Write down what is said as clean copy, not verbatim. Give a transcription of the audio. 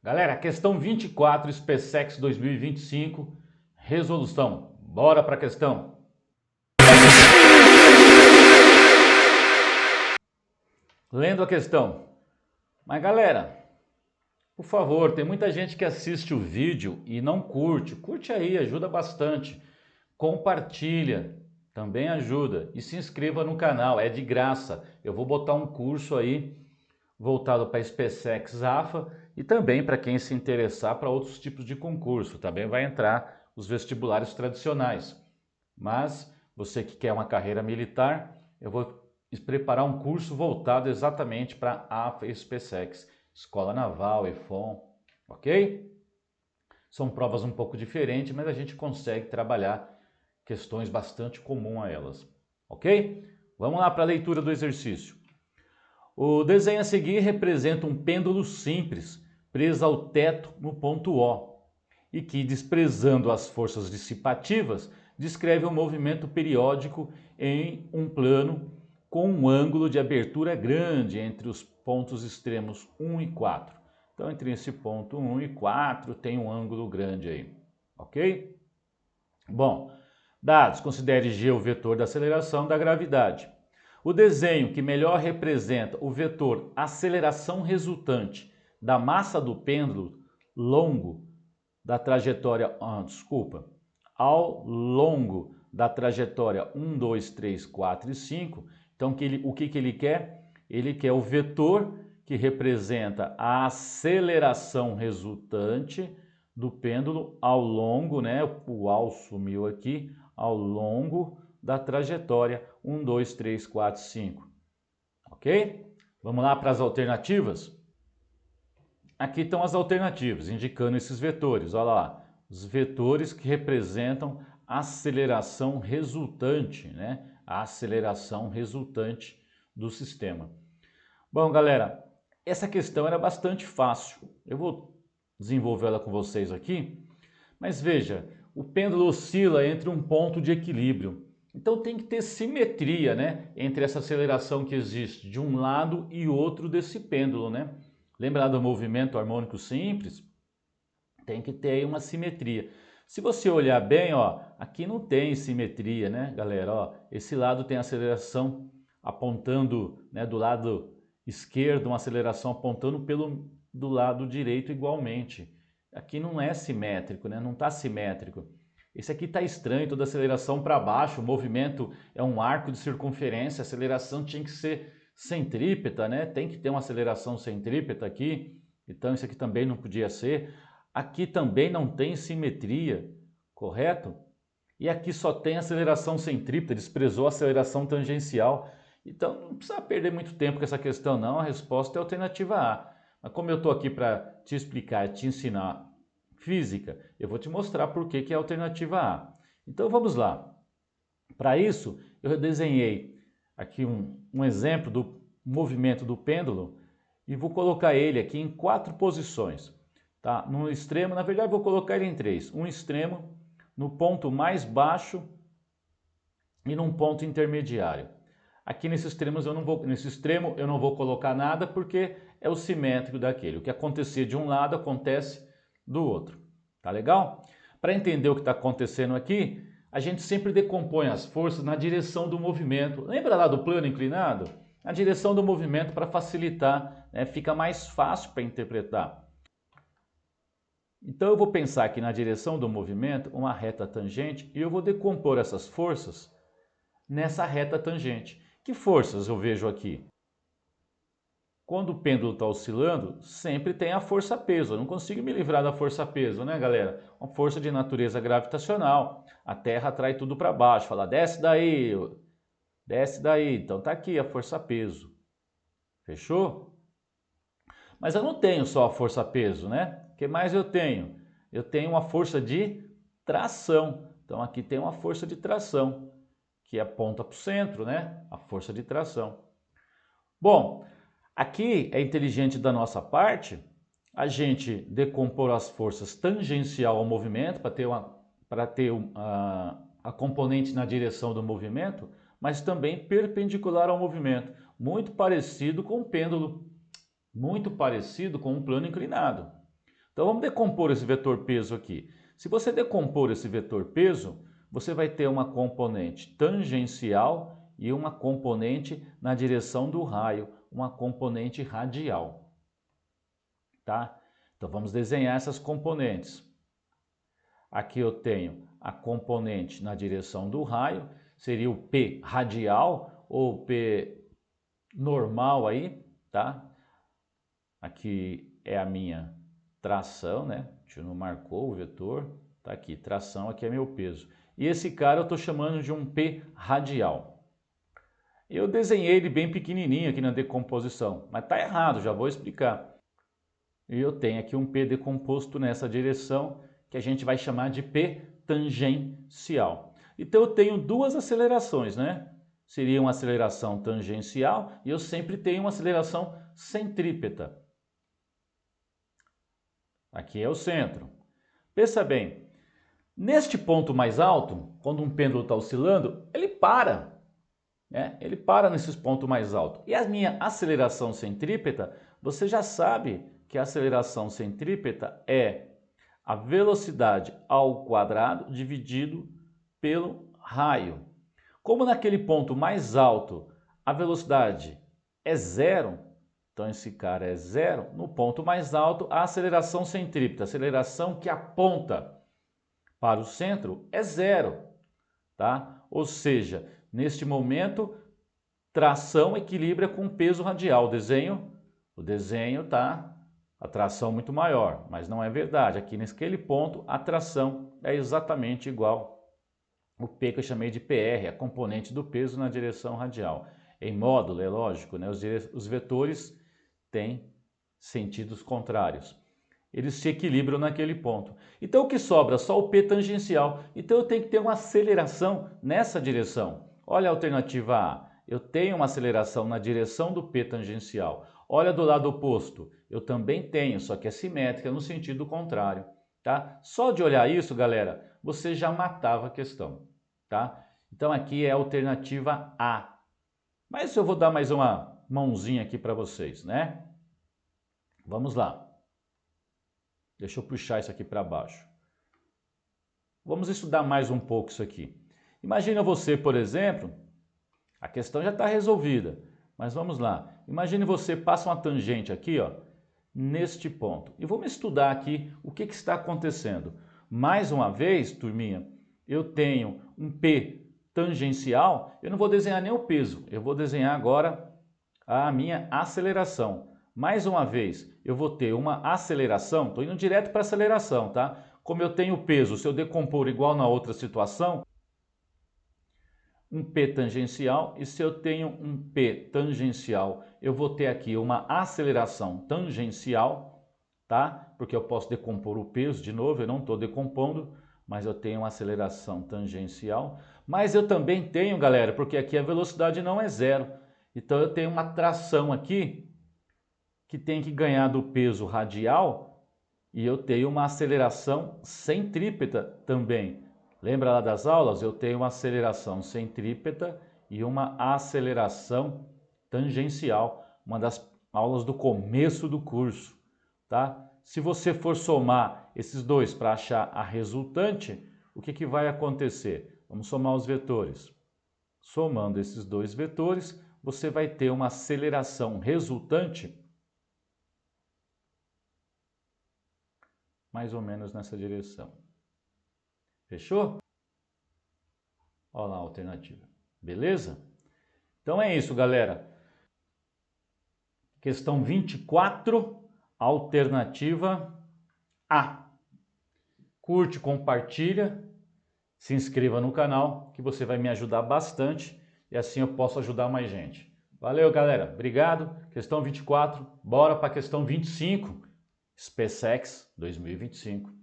Galera, questão 24, SpaceX 2025, resolução. Bora para a questão. Lendo a questão. Mas galera, por favor, tem muita gente que assiste o vídeo e não curte. Curte aí, ajuda bastante. Compartilha, também ajuda. E se inscreva no canal, é de graça. Eu vou botar um curso aí voltado para SpaceX AFA e também para quem se interessar para outros tipos de concurso. Também vai entrar os vestibulares tradicionais. Mas você que quer uma carreira militar, eu vou preparar um curso voltado exatamente para AFA e SpaceX, Escola Naval, EFON, ok? São provas um pouco diferentes, mas a gente consegue trabalhar questões bastante comuns a elas, ok? Vamos lá para a leitura do exercício. O desenho a seguir representa um pêndulo simples, preso ao teto no ponto O, e que, desprezando as forças dissipativas, descreve um movimento periódico em um plano com um ângulo de abertura grande entre os pontos extremos 1 e 4. Então, entre esse ponto 1 e 4 tem um ângulo grande aí, ok? Bom, dados, considere G o vetor da aceleração da gravidade. O desenho que melhor representa o vetor aceleração resultante da massa do pêndulo longo da trajetória, ao longo da trajetória 1, 2, 3, 4 e 5. Então, o que ele quer? Ele quer o vetor que representa a aceleração resultante do pêndulo ao longo, né? O ao sumiu aqui, ao longo da trajetória 1, 2, 3, 4, 5. Ok? Vamos lá para as alternativas? Aqui estão as alternativas, indicando esses vetores. Olha lá, os vetores que representam a aceleração resultante, né? A aceleração resultante do sistema. Bom, galera, essa questão era bastante fácil. Eu vou desenvolver ela com vocês aqui. Mas veja, o pêndulo oscila entre um ponto de equilíbrio. Então tem que ter simetria, né, entre essa aceleração que existe de um lado e outro desse pêndulo, né? Lembra lá do movimento harmônico simples? Tem que ter aí uma simetria. Se você olhar bem, ó, aqui não tem simetria, né, galera? Ó, esse lado tem aceleração apontando, né, do lado esquerdo, uma aceleração apontando do lado direito igualmente. Aqui não é simétrico, né? Não está simétrico. Esse aqui está estranho, toda aceleração para baixo, o movimento é um arco de circunferência, a aceleração tinha que ser centrípeta, né? Tem que ter uma aceleração centrípeta aqui, então isso aqui também não podia ser. Aqui também não tem simetria, correto? E aqui só tem aceleração centrípeta, desprezou a aceleração tangencial. Então não precisa perder muito tempo com essa questão não, a resposta é a alternativa A. Mas como eu estou aqui para te explicar, te ensinar física, eu vou te mostrar por que é a alternativa A. Então vamos lá. Para isso, eu desenhei aqui um exemplo do movimento do pêndulo e vou colocar ele aqui em 4 posições. Tá? No extremo, na verdade, vou colocar ele em 3. Um extremo, no ponto mais baixo e num ponto intermediário. Aqui nesse extremo eu não vou colocar nada porque é o simétrico daquele. O que acontecer de um lado acontece do outro. Tá legal? Para entender o que está acontecendo aqui, a gente sempre decompõe as forças na direção do movimento. Lembra lá do plano inclinado? A direção do movimento para facilitar, né? Fica mais fácil para interpretar. Então eu vou pensar aqui na direção do movimento uma reta tangente e eu vou decompor essas forças nessa reta tangente. Que forças eu vejo aqui? Quando o pêndulo está oscilando, sempre tem a força-peso. Eu não consigo me livrar da força-peso, né, galera? Uma força de natureza gravitacional. A Terra atrai tudo para baixo. Fala, desce daí, desce daí. Então tá aqui a força-peso. Fechou? Mas eu não tenho só a força-peso, né? O que mais eu tenho? Eu tenho uma força de tração. Então aqui tem uma força de tração, que aponta para o centro, né? A força de tração. Bom, aqui é inteligente da nossa parte a gente decompor as forças tangencial ao movimento para ter a componente na direção do movimento, mas também perpendicular ao movimento, muito parecido com o pêndulo, muito parecido com um plano inclinado. Então vamos decompor esse vetor peso aqui. Se você decompor esse vetor peso, você vai ter uma componente tangencial e uma componente na direção do raio, uma componente radial. Tá? Então vamos desenhar essas componentes. Aqui eu tenho a componente na direção do raio, seria o P radial ou P normal aí, tá? Aqui é a minha tração, né? A gente não marcou o vetor, tá aqui, tração, aqui é meu peso. E esse cara eu estou chamando de um P radial. Eu desenhei ele bem pequenininho aqui na decomposição, mas tá errado, já vou explicar. E eu tenho aqui um P decomposto nessa direção, que a gente vai chamar de P tangencial. Então eu tenho duas acelerações, né? Seria uma aceleração tangencial e eu sempre tenho uma aceleração centrípeta. Aqui é o centro. Pensa bem, neste ponto mais alto, quando um pêndulo está oscilando, ele para. Né? Ele para nesses pontos mais altos. E a minha aceleração centrípeta, você já sabe que a aceleração centrípeta é a velocidade ao quadrado dividido pelo raio. Como naquele ponto mais alto a velocidade é zero, então esse cara é zero, no ponto mais alto a aceleração centrípeta, a aceleração que aponta para o centro é zero, tá? Ou seja, neste momento, tração equilibra com peso radial. O desenho tá a tração muito maior, mas não é verdade. Aqui naquele ponto, a tração é exatamente igual o P que eu chamei de PR, a componente do peso na direção radial. Em módulo, é lógico, né? Os vetores têm sentidos contrários. Eles se equilibram naquele ponto. Então o que sobra? Só o P tangencial. Então eu tenho que ter uma aceleração nessa direção. Olha a alternativa A. Eu tenho uma aceleração na direção do P tangencial. Olha do lado oposto. Eu também tenho, só que é simétrica no sentido contrário. Tá? Só de olhar isso, galera, você já matava a questão. Tá? Então aqui é a alternativa A. Mas eu vou dar mais uma mãozinha aqui para vocês, né? Vamos lá. Deixa eu puxar isso aqui para baixo. Vamos estudar mais um pouco isso aqui. Imagina você, por exemplo, a questão já está resolvida, mas vamos lá. Imagine você passa uma tangente aqui, ó, neste ponto. E vamos estudar aqui o que está acontecendo. Mais uma vez, turminha, eu tenho um P tangencial, eu não vou desenhar nem o peso, eu vou desenhar agora a minha aceleração. Mais uma vez, eu vou ter uma aceleração, estou indo direto para a aceleração, tá? Como eu tenho peso, se eu decompor igual na outra situação, um P tangencial, e se eu tenho um P tangencial, eu vou ter aqui uma aceleração tangencial, tá? Porque eu posso decompor o peso, de novo, eu não estou decompondo, mas eu tenho uma aceleração tangencial. Mas eu também tenho, galera, porque aqui a velocidade não é zero, então eu tenho uma tração aqui, que tem que ganhar do peso radial, e eu tenho uma aceleração centrípeta também. Lembra lá das aulas? Eu tenho uma aceleração centrípeta e uma aceleração tangencial, uma das aulas do começo do curso, tá? Se você for somar esses dois para achar a resultante, o que vai acontecer? Vamos somar os vetores. Somando esses dois vetores, você vai ter uma aceleração resultante mais ou menos nessa direção. Fechou? Olha lá a alternativa. Beleza? Então é isso, galera. Questão 24, alternativa A. Curte, compartilha, se inscreva no canal, que você vai me ajudar bastante e assim eu posso ajudar mais gente. Valeu, galera. Obrigado. Questão 24. Bora para a questão 25. SpaceX 2025.